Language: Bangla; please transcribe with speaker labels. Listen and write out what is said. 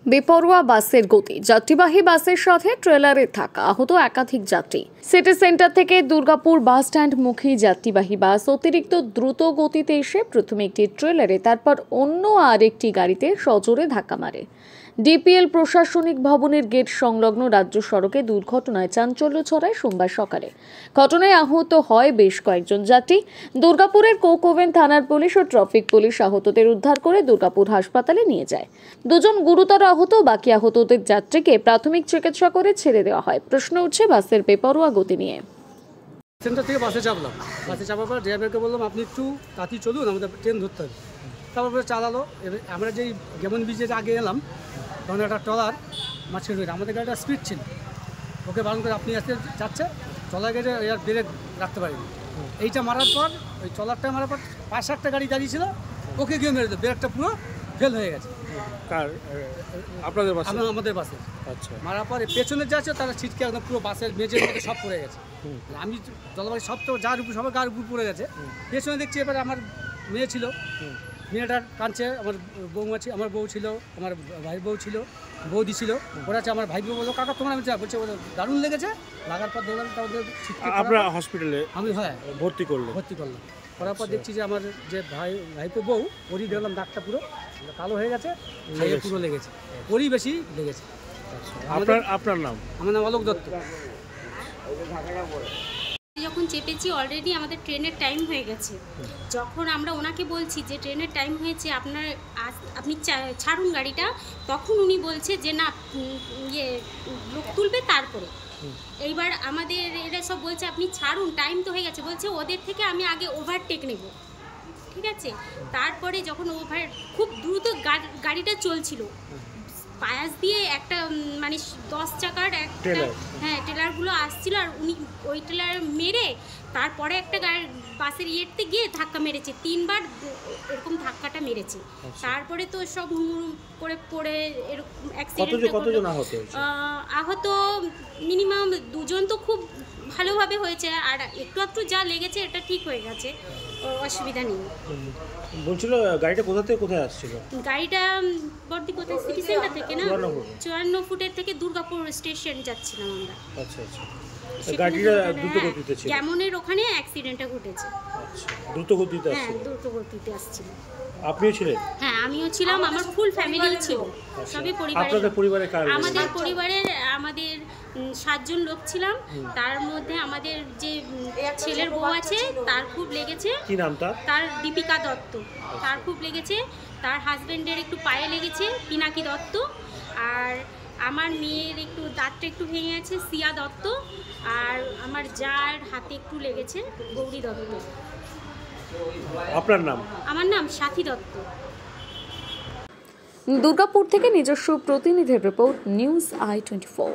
Speaker 1: বেপরোয়া বাসের গতি, যাত্রীবাহী বাসের সাথে ট্রেলারে থাকা আহত একাধিক যাত্রী। সিটি সেন্টার থেকে দুর্গাপুর বাস স্ট্যান্ড মুখী যাত্রীবাহী বাস অতিরিক্ত দ্রুত গতিতে এসে প্রথমে একটি ট্রেলারে, তারপর অন্য আরেকটি গাড়িতে সজোরে ধাক্কা মারে। ডিপিএল প্রশাসনিক ভবনের গেট সংলগ্ন রাজ্য সড়কে দুর্ঘটনায় চাঞ্চল্য ছড়ায় সোমবার সকালে। ঘটনায় আহত হয় বেশ কয়েকজন যাত্রী। দুর্গাপুরের কোকোভেন থানার পুলিশ ও ট্রাফিক পুলিশ আহতদের উদ্ধার করে দুর্গাপুর হাসপাতালে নিয়ে যায়। দুজন গুরুতর আহত, বাকি আহতদের যাত্রীকে প্রাথমিক চিকিৎসা করে ছেড়ে দেওয়া হয়। প্রশ্ন উঠছে বাসের বেপরোয়া গতি নিয়ে।
Speaker 2: সেন্টার থেকে বাসে চাপলাম, বাসে চাপার পর ড্রাইভারকে বললাম আপনি একটু তাড়াতাড়ি চলুন, আমাদের ট্রেন ধরতে হবে। তারপরে চালালো। আমরা যেই যেমন ব্রিজের আগে এলাম তখন একটা ট্রলার মাঝখানে রয়েছে, আমাদের গাড়িটা স্পিড ছিল, ওকে বারণ করে আপনি আসতে যাচ্ছে, ট্রলার গাড়ি এর ব্রেক রাখতে পারিনি। এইটা মারার পর ওই ট্রলারটা মারার পর 5-7টা গাড়ি দাঁড়িয়ে ছিল, ওকে গিয়ে মেরে দিল, ব্রেকটা পুরো ফেল হয়ে গেছে।
Speaker 3: কার? আপনাদের বাসে?
Speaker 2: আমাদের বাসে।
Speaker 3: আচ্ছা। মারার
Speaker 2: পরে পেছনে যাচ্ছে তারা ছিটকে একদম পুরো বাসের মেঝের মধ্যে সব পড়ে গেছে। আমি জলবায়ু সব তো যার উপর সবার গার উপর পড়ে গেছে। পেছনে দেখছি এবার আমার মেয়ে ছিল, মেয়েটার কাঁদছে, আমার বৌমা ছিল, আমার বউ ছিল, আমার ভাই বউ ছিল, বৌদি ছিল, ওরা আছে। আমার ভাই বউ বললো কাকা তোমার, আমি বলছে দারুণ লেগেছে। লাগার পর দেখলাম তাদের
Speaker 3: আপনারা হসপিটালে
Speaker 2: আমি ভর্তি করলাম। করার পর দেখছি যে আমার যে ভাইপো বউ, ওরই দেখলাম দাগটা পুরো কালো হয়ে গেছে, পুরো লেগেছে, ওরই বেশি লেগেছে।
Speaker 3: আপনার নাম?
Speaker 2: আমার নাম অলোক দত্ত।
Speaker 4: যখন চেপেছি অলরেডি আমাদের ট্রেনের টাইম হয়ে গেছে। যখন আমরা ওনাকে বলছি যে ট্রেনের টাইম হয়েছে, আপনি ছাড়ুন গাড়িটা, তখন উনি বলছে যে না লোক তুলবে তারপরে। এইবার আমাদের এরা সব বলছে আপনি ছাড়ুন, টাইম তো হয়ে গেছে। বলছে ওদের থেকে আমি আগে ওভারটেক নেব, ঠিক আছে। তারপরে যখন খুব দ্রুত গাড়িটা চলছিল, পায়াস দিয়ে একটা মানে 10 চাকার একটা ট্রেলারগুলো আসছিল, আর উনি ওই ট্রেলার মেরে তারপরে একটা বাসের ইয়েতে গিয়ে ধাক্কা মেরেছে, 3বার এরকম ধাক্কাটা মেরেছে। তারপরে তো সব হুড় করে পড়ে এরকম অ্যাক্সিডেন্ট। আহত মিনিমাম 2জন তো খুব ভালোভাবে হয়েছে, আর একটু যা লেগেছে এটা ঠিক হয়ে গেছে, অসুবিধা নেই।
Speaker 3: বলছিল গাড়িটা কোথা থেকে কোথায় আসছিল?
Speaker 4: গাড়িটা বর্দি কোথায়, সিটি সেন্টার থেকে না, 54 ফুটের থেকে দুর্গাপুর স্টেশন যাচ্ছিলাম আমরা।
Speaker 3: আচ্ছা। গাড়িটা দ্রুত গতিতে ছিল,
Speaker 4: কেমনের ওখানে অ্যাক্সিডেন্টটা ঘটেছে।
Speaker 3: আচ্ছা, দ্রুত গতিতে আসছিল?
Speaker 4: হ্যাঁ, দ্রুত গতিতে আসছিল।
Speaker 3: আপনিও ছিলেন?
Speaker 4: হ্যাঁ, আমিও ছিলাম, আমার ফুল ফ্যামিলি ছিল, সবই পরিবার।
Speaker 3: আপনাদের পরিবারে কার?
Speaker 4: আমাদের পরিবারের 7 জন লোক ছিলাম। তার মধ্যে আমাদের যে ছেলের বউ আছে তার খুব লেগেছে।
Speaker 3: কি নাম তার?
Speaker 4: তার দীপিকা দত্ত, তার খুব লেগেছে। তার হাজবেন্ডের একটু পায়ে লেগেছে, পিনাকি দত্ত। আর আমার মেয়ের একটু দাঁতটা একটু ভেঙে আছে, সিয়া দত্ত। আর আমার জার হাতে একটু লেগেছে, গৌরী দত্ত।
Speaker 3: আপনার নাম?
Speaker 4: আমার নাম সাথী দত্ত।
Speaker 1: দুর্গাপুর থেকে নিজস্ব প্রতিনিধির রিপোর্ট, নিউজ i24।